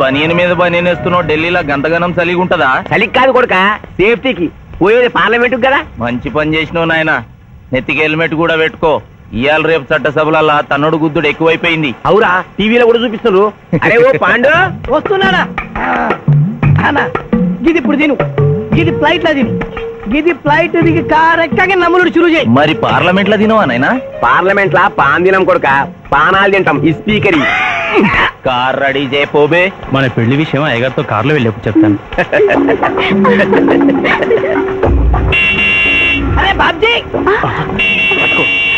బనియన్ మీద బనియన్ వేస్తున్నావు, ఢిల్లీలో గంతగనం చలిగి ఉంటదా? చలికి కాదు కొడుక, సేఫ్టీకి. పోయేది పార్లమెంట్ కదా. మంచి పని చేసినావు నాయన. నెత్తికి హెల్మెట్ కూడా పెట్టుకో. ఇవాళ రేపు చట్టసభలల్లా తన్నుడు గుద్దుడు ఎక్కువైపోయింది. అవురా, టీవీలో కూడా చూపిస్తున్నారు. అరే ఓ పాండు వస్తున్నానా? గిది ఇప్పుడు తిను, గిది ఫ్లైట్ లో తిను, గిది ఫ్లైట్ దిగి కారెక్కాగా నమ్ములు చురు చేయి. మరి పార్లమెంట్ లో తినవా నాయనా? పార్లమెంట్ లా పాన్ తినం కొడుక, పానాలు తింటాం. ఈ స్పీకర్ కార్ రెడీ చేయపోబే. మన పెళ్లి విషయం అయ్యగారితో కార్లో వెళ్ళేప్పుడు చెప్తాను. అరే బాబ్జీ,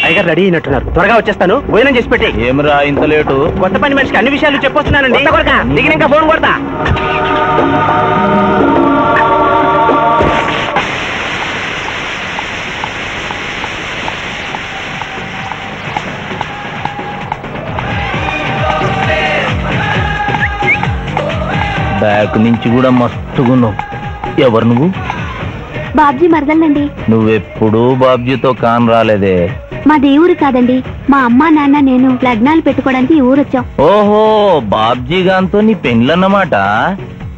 అయ్యగారు రెడీ అయినట్టున్నారు. త్వరగా వచ్చేస్తాను, భోజనం చేసి పెట్టి. ఏమరా ఇంత లేటు? కొత్త పని మనిషికి అన్ని విషయాలు చెప్పొస్తున్నానండి. దిగినాక ఫోన్ కొడతా. బ్యాక్ నుంచి కూడా మస్తుగున్నావు. ఎవరు నువ్వు? బాబ్జీ మరదలండి. నువ్వెప్పుడు బాబ్జీతో కాన్ రాలేదే. మాది ఊరు కాదండి, మా అమ్మ నాన్న నేను లగ్నాలు పెట్టుకోవడానికి ఈ ఊరు వచ్చాం. ఓహో, బాబ్జీ గాంతో నీ పెండ్లన్నమాట.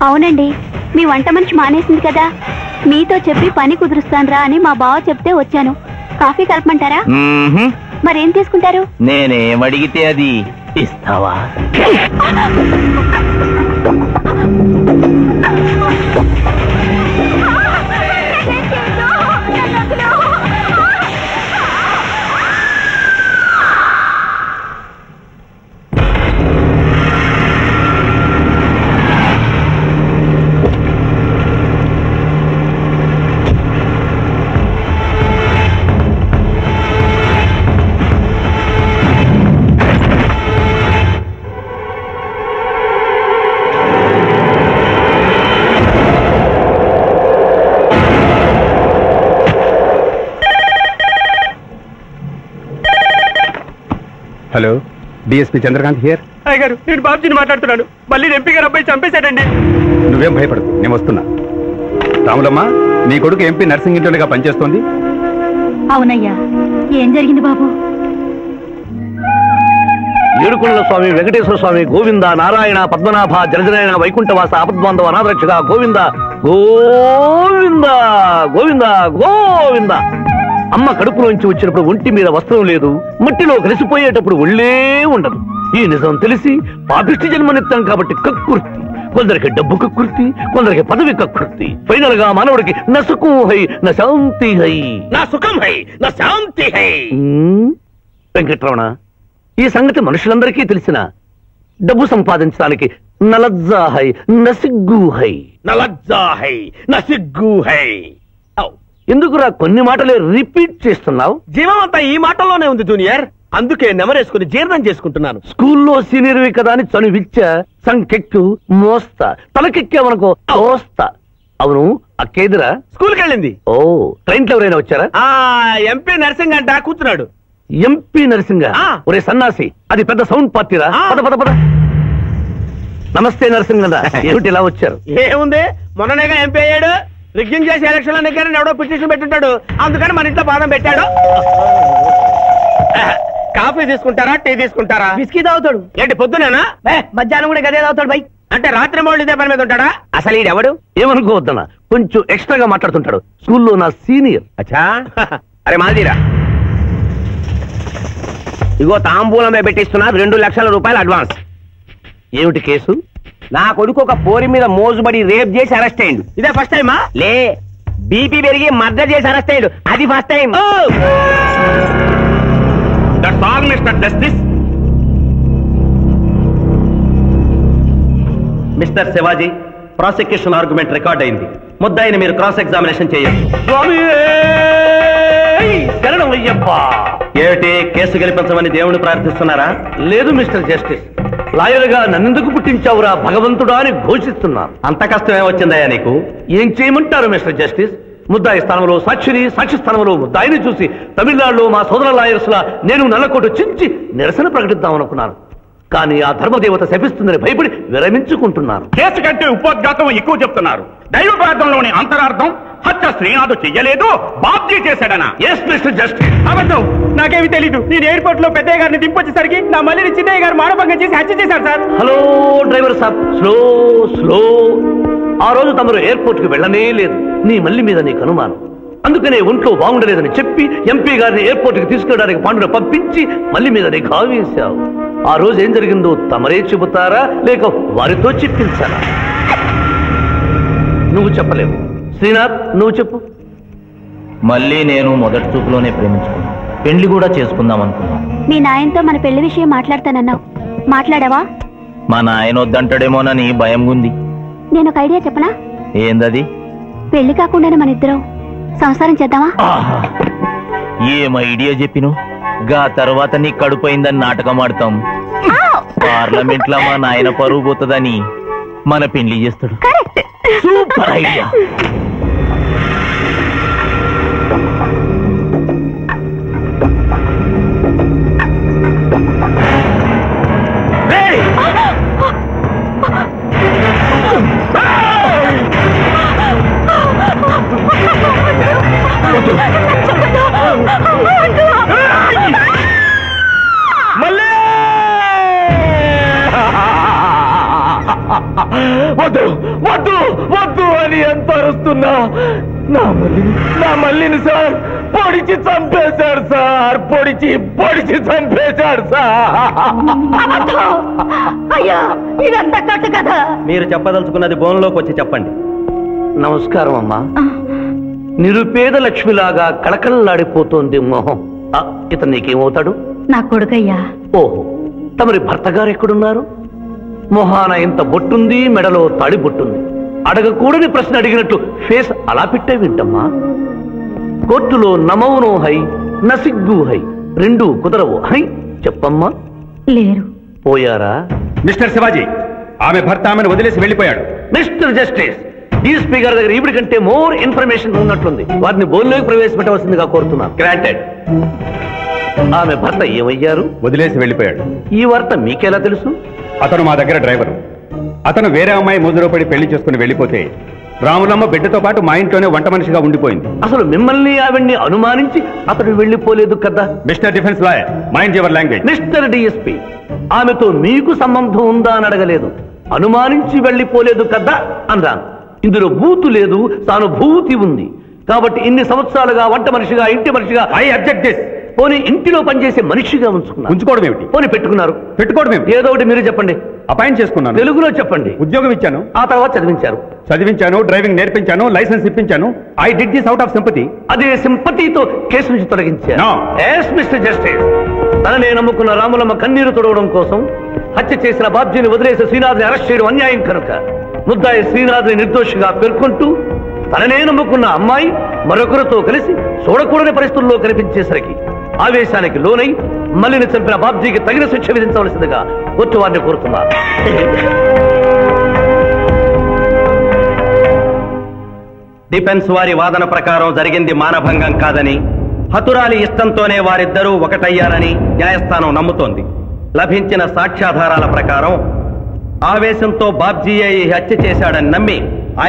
అవునండి, మీ వంట మనిషి మానేసింది కదా, మీతో చెప్పి పని కుదురుస్తాన్రా అని మా బావ చెప్తే వచ్చాను. కాఫీ కలపమంటారా? మరేం తీసుకుంటారు? నేనేమడిగితే అది ఇస్తావా? Hello, DSP Chandrakant here. అయ్యగారు, నేను బాబ్జీని మాట్లాడుతున్నాను. మళ్ళీ ఎంపీ గారు అబ్బాయి చంపేశాడండి. నువ్వేం భయపడదు, నేను వస్తున్నా. రాములమ్మ, నీ కొడుకు ఎంపీ నర్సింగ్ ఇంటర్గా పనిచేస్తోంది. అవునయ్యా, ఏం జరిగింది బాబు? ఏడుకొండల స్వామి, వెంకటేశ్వర స్వామి, గోవింద, నారాయణ, పద్మనాభ, జలజనాయన, వైకుంఠవాస, ఆపద్బాంధవ, అనాథరక్షక, గోవింద గోవింద గోవింద గోవింద. అమ్మ కడుపులోంచి వచ్చినప్పుడు ఒంటి మీద వస్త్రం లేదు, మట్టిలో కలిసిపోయేటప్పుడు ఒళ్ళే ఉండదు. ఈ నిజం తెలిసి పాపిష్టి జన్మనిత్తాం కాబట్టి కక్కుర్తి. కొందరికి డబ్బు కక్కుర్తి, కొందరికి పదవి కక్కుర్తి. ఫైనల్ గా మానవుడికి నా సుఖం హై, నా శాంతి హై. నా సుఖం హై, నా శాంతి హై. వెంకటరమణ, ఈ సంగతి మనుషులందరికీ తెలిసిన డబ్బు సంపాదించడానికి నలజ్జా హై, నసిగ్గు హై. నలజ్జా హై, నసిగ్గు హై. ఎందుకురా కొన్ని మాటలే రిపీట్ చేస్తున్నావు? జీవం అంతా ఈ మాటల్లోనే ఉంది జూనియర్, అందుకే నెమరేసుకుని జీర్ణం చేసుకుంటున్నాను. స్కూల్లో సీనియర్వి కదా అని చనువిచ్చ సంకెక్కు మోస్తా, తలకెక్కామనుకో తోస్తా. అవును, అక్కేదిరా స్కూల్కి వెళ్ళింది. ఓ, ట్రైన్ లో ఎవరైనా వచ్చారా? ఎంపీ నర్సింగ్ అంట కూర్చున్నాడు. ఎంపీ నరసింగ? ఒరే సన్నాసి, అది పెద్ద సౌండ్ పార్టీరా. పద పద పద. నమస్తే నరసింగ, ఏమిటి ఇలా వచ్చారు? ఏముంది, మొన్ననేగా ఎంపీ అయ్యాడు. రిగ్గింగ్ చేసి ఎలక్షన్ లో నెగ్గారని ఎవడో పిటిషన్ పెట్టుంటాడు, అందుకని మన ఇంట్లో బాదం పెట్టాడు. కాఫీ తీసుకుంటారా, టీ తీసుకుంటారా? బిస్కీ తాగుతాడు. ఏంటి పొద్దునేనా? మధ్యాహ్నం కూడా గదే తాగుతాడు బై. అంటే రాత్రి మౌళ్ళు ఇదే పని మీద ఉంటాడా? అసలు ఈడెవడు? ఏమనుకోవద్దన్నా, కొంచెం ఎక్స్ట్రాగా మాట్లాడుతుంటాడు. స్కూల్లో నా సీనియర్. అచ్చా, అరే మాదిరా, ఇగో తాంబూలమే పెట్టిస్తున్నా, 2 లక్షల రూపాయలు అడ్వాన్స్. ఏమిటి కేసు? నా కొడుకు ఒక పోరి మీద మోజుబడి రేప్ చేసి అరెస్ట్ అయ్యిండు. ఇదే ఫస్ట్ టైమా? లే, బీపీ పెరిగి మర్డర్ చేసి అరెస్ట్ అయ్యిండు, అది first time. That's all mister justice. Mister Shivaji, prosecution argument record అయింది. ముద్దాయిని మీరు క్రాస్ ఎగ్జామినేషన్ చేయండి. శరణం అయ్యప్ప. ఏమిటి, కేసు గెలిపించమని దేవుని ప్రార్థిస్తున్నారా? లేదు మిస్టర్ జస్టిస్, లాయర్గా నన్నెందుకు పుట్టించావురా భగవంతుడా అని ఘోషిస్తున్నారు. అంత కష్టమే వచ్చిందయ్యా నీకు? ఏం చేయమంటారు మిస్టర్ జస్టిస్? ముద్దాయి స్థానంలో సాక్షిని, సాక్షి స్థానంలో ముద్దాయిని చూసి తమిళనాడులో మా సోదర లాయర్స్ లా నేను నల్లకోటు చించి నిరసన ప్రకటిద్దామనుకున్నాను. కానీ ఆ ధర్మదేవత శపిస్తుందని భయపడి విరమించుకుంటున్నాను. కేసు కంటే ఉపోద్ఘాతం ఎక్కువ చెప్తున్నారు. దైవ ప్రార్థనలోని అంతరార్థం హత్య శ్రీనాథ్ చెయ్యలేదు, బాబ్జీ చేశాడనా? Yes mister justice. అబద్ధం, నాకేమి తెలీదు. నేను ఎయిర్పోర్ట్ లో పెద్దయ్య గారిని దింపొచ్చేసరికి నా మళ్ళీ చిన్నయ్య గారు మానభంగం చేసి హత్య చేశారు సార్. హలో డ్రైవర్ సాబ్, స్లో స్లో. ఆ రోజు తమరు ఎయిర్పోర్ట్ కి వెళ్ళనే లేదు. నీ మళ్ళీ మీద నీకు అనుమానం, అందుకనే ఒంట్లో బాగుండలేదని చెప్పి ఎంపీ గారిని ఎయిర్పోర్ట్ కి తీసుకెళ్ళడానికి పాండును పంపించి మళ్ళీ మీద నీకు ఆవేశావు. ఆ రోజు ఏం జరిగిందో తమరే చెబుతారా లేక వారితో చెప్పించారా? నువ్వు చెప్పలేవు. శ్రీనాథ్, నువ్వు చెప్పు. మళ్ళీ నేను మొదటి చూపులోనే ప్రేమించుకున్నాను, పెళ్లి కూడా చేసుకుందాం అనుకున్నాను. మీ నాయనతో మన పెళ్లి విషయం మాట్లాడతానన్నావు, మాట్లాడావా? మా నాయన వద్దంటాడేమోనని భయం ఉంది. నేను ఒక ఐడియా చెప్పనా? ఏందది? పెళ్లి కాకుండానే మన ఇద్దరం సంసారం చేద్దామా? ఏం ఐడియా చెప్పిను? గా తర్వాత నీ కడుపోయిందని నాటకం ఆడతాం. పార్లమెంట్ లో మా నాయన పరువు పోతుందని మన పెళ్లి చేస్తాడు. Super idea. వద్దు వద్దు వద్దు అని ఎంత అరుస్తున్నా నా మల్లిని సార్ పొడిచి చంపేశాడు సార్. పొడిచి చంపేశాడు సార్. అయ్యా, ఇదంతా కట్టు కదా. మీరు చెప్పదలుచుకున్నది బోన్లోకి వచ్చి చెప్పండి. నమస్కారం అమ్మా. నిరుపేద లక్ష్మిలాగా కళకళలాడిపోతోంది మొహం. ఇతను నీకేమవుతాడు? నా కొడుకయ్యా. ఓహో, తమరి భర్త గారు ఎక్కడున్నారు? మొహాన ఇంత బొట్టుంది, మెడలో తాడి బొట్టుంది. అడగకూడని ప్రశ్న అడిగినట్టు ఫేస్ అలా పెట్టే వింటమ్మా. కోర్టులో నమౌనో హై, నసిగ్గు హై, రెండు కుదరవు హై. చెప్పమ్మా. లేరు. పోయారా? మిస్టర్ శివాజీ, ఆమె భర్త ఆమెను వదిలేసి వెళ్ళిపోయాడు. మిస్టర్ జస్టిస్, డీఎస్పీ గారి దగ్గర ఈవిడి కంటే మోర్ ఇన్ఫర్మేషన్ ఉన్నట్లుంది. వారిని బోన్లోకి ప్రవేశపెట్టవలసిందిగా కోరుతున్నాను. గ్రాంటెడ్. ఆమె భర్త ఏమయ్యారు? వదిలేసి వెళ్ళిపోయాడు. ఈ వార్త మీకెలా తెలుసు? అతను మా దగ్గర డ్రైవరు. అతను వేరే అమ్మాయి ముద్రలో పడి పెళ్లి చేసుకుని వెళ్ళిపోతే రాములమ్మ బిడ్డతో పాటు మా ఇంట్లోనే వంట మనిషిగా ఉండిపోయింది. అసలు మిమ్మల్ని ఆవిడ్ని అనుమానించి అతడు వెళ్ళిపోలేదు కదా? Mister defence lawyer, mind your language. Mister DSP, ఆమెతో మీకు సంబంధం ఉందా అని అడగలేదు, అనుమానించి వెళ్ళిపోలేదు కదా అన్నాను. ఇందులో బూతు లేదు, సానుభూతి ఉంది. కాబట్టి ఇన్ని సంవత్సరాలుగా వంట మనిషిగా, ఇంటి మనిషిగా, ఐ అబ్జెక్ట్ దిస్. పోనీ ఇంటిలో పనిచేసే మనిషిగా ఉంచుకోవడం ఏమిటి? పోనీ పెట్టుకున్నారు. పెట్టుకోవడం ఏమిటి? ఏదో ఒకటి మీరు చెప్పండి. అపాయింట్ చేసుకున్నాను. తెలుగులో చెప్పండి. ఉద్యోగం ఇచ్చాను. ఆ తర్వాత చదివించారు, డ్రైవింగ్ నేర్పించాను, లైసెన్స్ ఇప్పించాను. I did this out of sympathy. అదే సింపతితో కేసు నుంచి తొలగించారు. No. ఎస్ మిస్టర్ జస్టిస్, తననే నమ్ముకున్న రాములమ్మ కన్నీరు తొడవడం కోసం హత్య చేసిన బాబ్జీని వదిలేసి శ్రీనాథ్ని అరెస్ట్ చేయడం అన్యాయం కనుక ముద్దాయి శ్రీనాథ్ని నిర్దోషిగా పేర్కొంటూ తననే నమ్ముకున్న అమ్మాయి మరొకరితో కలిసి చూడకూడని పరిస్థితుల్లో కనిపించేసరికి ఆవేశానికి లోనై మల్లిని చంపిన బాబ్జీకి తగిన శిక్ష విధించవలసిందిగా కోర్టు వారిని కోరుతున్నారు. డిఫెన్స్ వారి వాదన ప్రకారం జరిగింది మానభంగం కాదని, హతురాలి ఇష్టంతోనే వారిద్దరూ ఒకటయ్యారని న్యాయస్థానం నమ్ముతోంది. లభించిన సాక్ష్యాధారాల ప్రకారం ఆవేశంతో బాబ్జీయే ఈ హత్య చేశాడని నమ్మి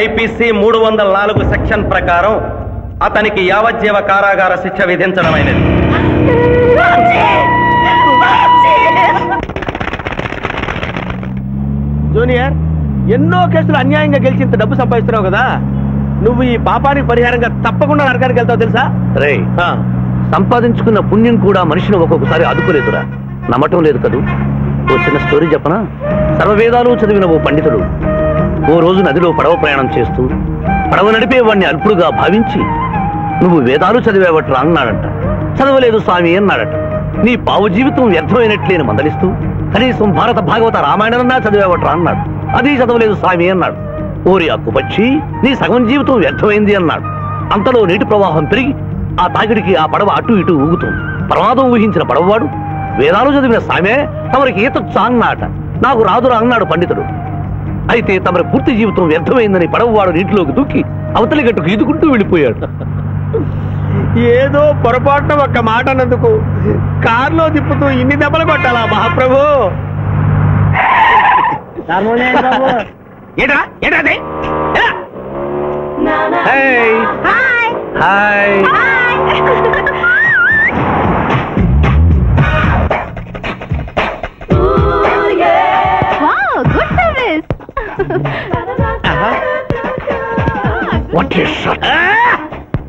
ఐపీసీ 304 సెక్షన్ ప్రకారం అతనికి యావజ్జీవ కారాగార శిక్ష విధించడమైనది. జూనియర్, ఎన్నో కేసులు అన్యాయంగా గెలిచి ఇంత డబ్బు సంపాదిస్తున్నావు కదా, నువ్వు ఈ పాపానికి పరిహారంగా తప్పకుండా నరకానికి వెళ్తావు తెలుసా? రే, సంపాదించుకున్న పుణ్యం కూడా మనిషిని ఒక్కొక్కసారి అదుకోలేదురా. నమ్మటం లేదు కదూ. ఓ చిన్న స్టోరీ చెప్పనా? సర్వవేదాలు చదివిన ఓ పండితుడు ఓ రోజు నదిలో పడవ ప్రయాణం చేస్తూ పడవ నడిపేవాడిని అల్పుడుగా భావించి, నువ్వు వేదాలు చదివేవట్రా అన్నాడట. చదవలేదు స్వామి అన్నాడట. నీ పావు జీవితం వ్యర్థమైనట్లేని మందలిస్తూ, కనీసం భారత భాగవత రామాయణన్నా చదివేవట్రా అన్నాడు. అది చదవలేదు స్వామి అన్నాడు. ఓరి అక్కుపక్షి, నీ సగం జీవితం వ్యర్థమైంది అన్నాడు. అంతలో నీటి ప్రవాహం పెరిగి ఆ తాగిడికి ఆ పడవ అటు ఇటు ఊగుతుంది. ప్రమాదం ఊహించిన పడవవాడు, వేదాలు చదివిన సామే తమరికి ఈతొచ్చా అన్నాట. నాకు రాదురా అన్నాడు పండితుడు. అయితే తమరి పూర్తి జీవితం వ్యర్థమైందని పడవవాడు నీటిలోకి దూకి అవతలి గట్టుకు ఈదుకుంటూ వెళ్ళిపోయాడు. ఏదో పొరపాటున ఒక్క మాట అన్నందుకు కారులో తిప్పుతూ ఇన్ని దెబ్బలు కొట్టాలా మహాప్రభు? Hi hi good service. What is shot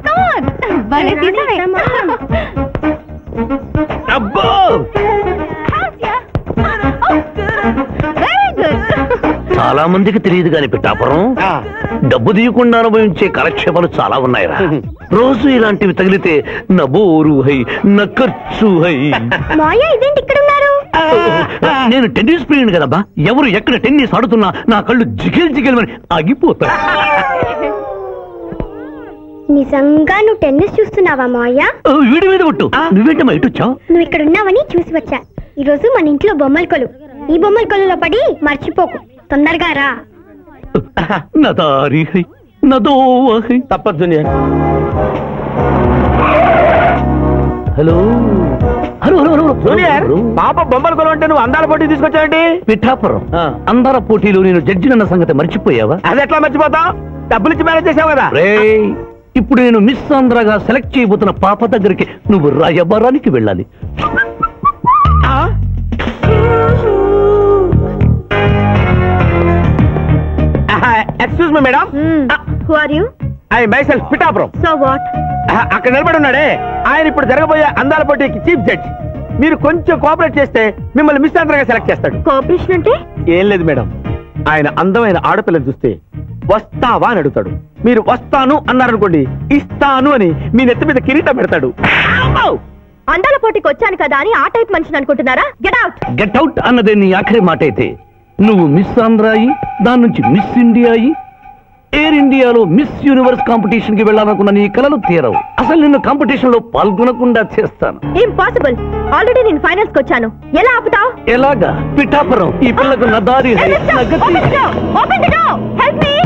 come on, భలే తీసావే. అబ్బో వెరీ గుడ్. చాలా మందికి తెలియదు కాని పిఠాపురం డబ్బు తీయకుండా అనుభవించే కాలక్షేపాలు చాలా ఉన్నాయిరా. రోజు ఇలాంటివి తగిలితే నా బోరు హై నా ఖర్చు హై. మాయా ఇదేంటి ఇక్కడ ఉన్నారు? నేను టెన్నిస్ ప్లేయర్ కదబ్బా, ఎవరు ఎక్కడ టెన్నిస్ ఆడుతున్నా నా కళ్ళు జిగిల్ జిగిల్ అని ఆగిపోతాయి. నిజంగా నువ్వు టెన్నిస్ చూస్తున్నావా మాయా? వీడి మీద కొట్టు. నువ్వేంటమ్మా ఇటు వచ్చావు? నువ్వు ఇక్కడ ఉన్నావని చూసి వచ్చా. ఈ రోజు మన ఇంట్లో బొమ్మల కొలు. ఈ బొమ్మల కొలులో పడి మర్చిపోకు, తొందరగా రా. నా దారి హై నా దోవ హై. తప్పదు junior. Hello hello hello junior, పాప బొమ్మల కొలు అంటే నువ్వు అందాల పోటీ తీసుకొచ్చావండి? పిఠాపురం అందాల పోటీలో నేను జడ్జినన్న సంగతి మర్చిపోయావా? అది ఎట్లా మర్చిపోతావు? డబ్బులు ఇచ్చి మేనేజ్ చేసావు కదా. ఇప్పుడు నేను మిస్ ఆంధ్రగా సెలెక్ట్ చేయబోతున్న పాప దగ్గరికి నువ్వు రాయబారానికి వెళ్ళాలి. Excuse me madam. Who are you? I myself Pithapuram. So what? అక్కడ నిలబడి ఉన్నాడే ఆయన ఇప్పుడు జరగబోయే అందాల పోటీకి చీఫ్ జడ్జ్. మీరు కొంచెం కోఆపరేట్ చేస్తే మిమ్మల్ని మిస్ ఆంధ్రగా సెలెక్ట్ చేస్తాడు. కోఆపరేషన్ అంటే? ఏం లేదు మేడం, ఆయన అందమైన ఆడపిల్లని చూస్తే వస్తావా అని అడుగుతాడు. మీరు వస్తాను అన్నారనుకోండి, ఇస్తాను అని మీ నెత్తి మీద కిరీటం పెడతాడు. అందాల పోటీకి వచ్చాను కదా అని ఆ టైప్ మనిషిని అనుకుంటున్నారా? Get out. గెట్ అవుట్ అన్నదే నీ ఆఖరి మాట అయితే నువ్వు మిస్ ఆంధ్ర అయి దాని నుంచి మిస్ ఇండియా అయి ఎయిర్ ఇండియాలో మిస్ యూనివర్స్ కాంపిటీషన్ కి వెళ్ళాలనుకున్న నీ కలలు తీరవు. అసలు నిన్ను కాంపిటీషన్ లో పాల్గొనకుండా చేస్తాను. ఇంపాసిబుల్. ఆల్రెడీ నేను ఫైనల్స్ కి వచ్చాను. ఎలా ఆపుతావు? ఎలాగా? పిఠాపురం ఈ పిల్లకు నా దారి హై, నా గతి. Open the door. Help me.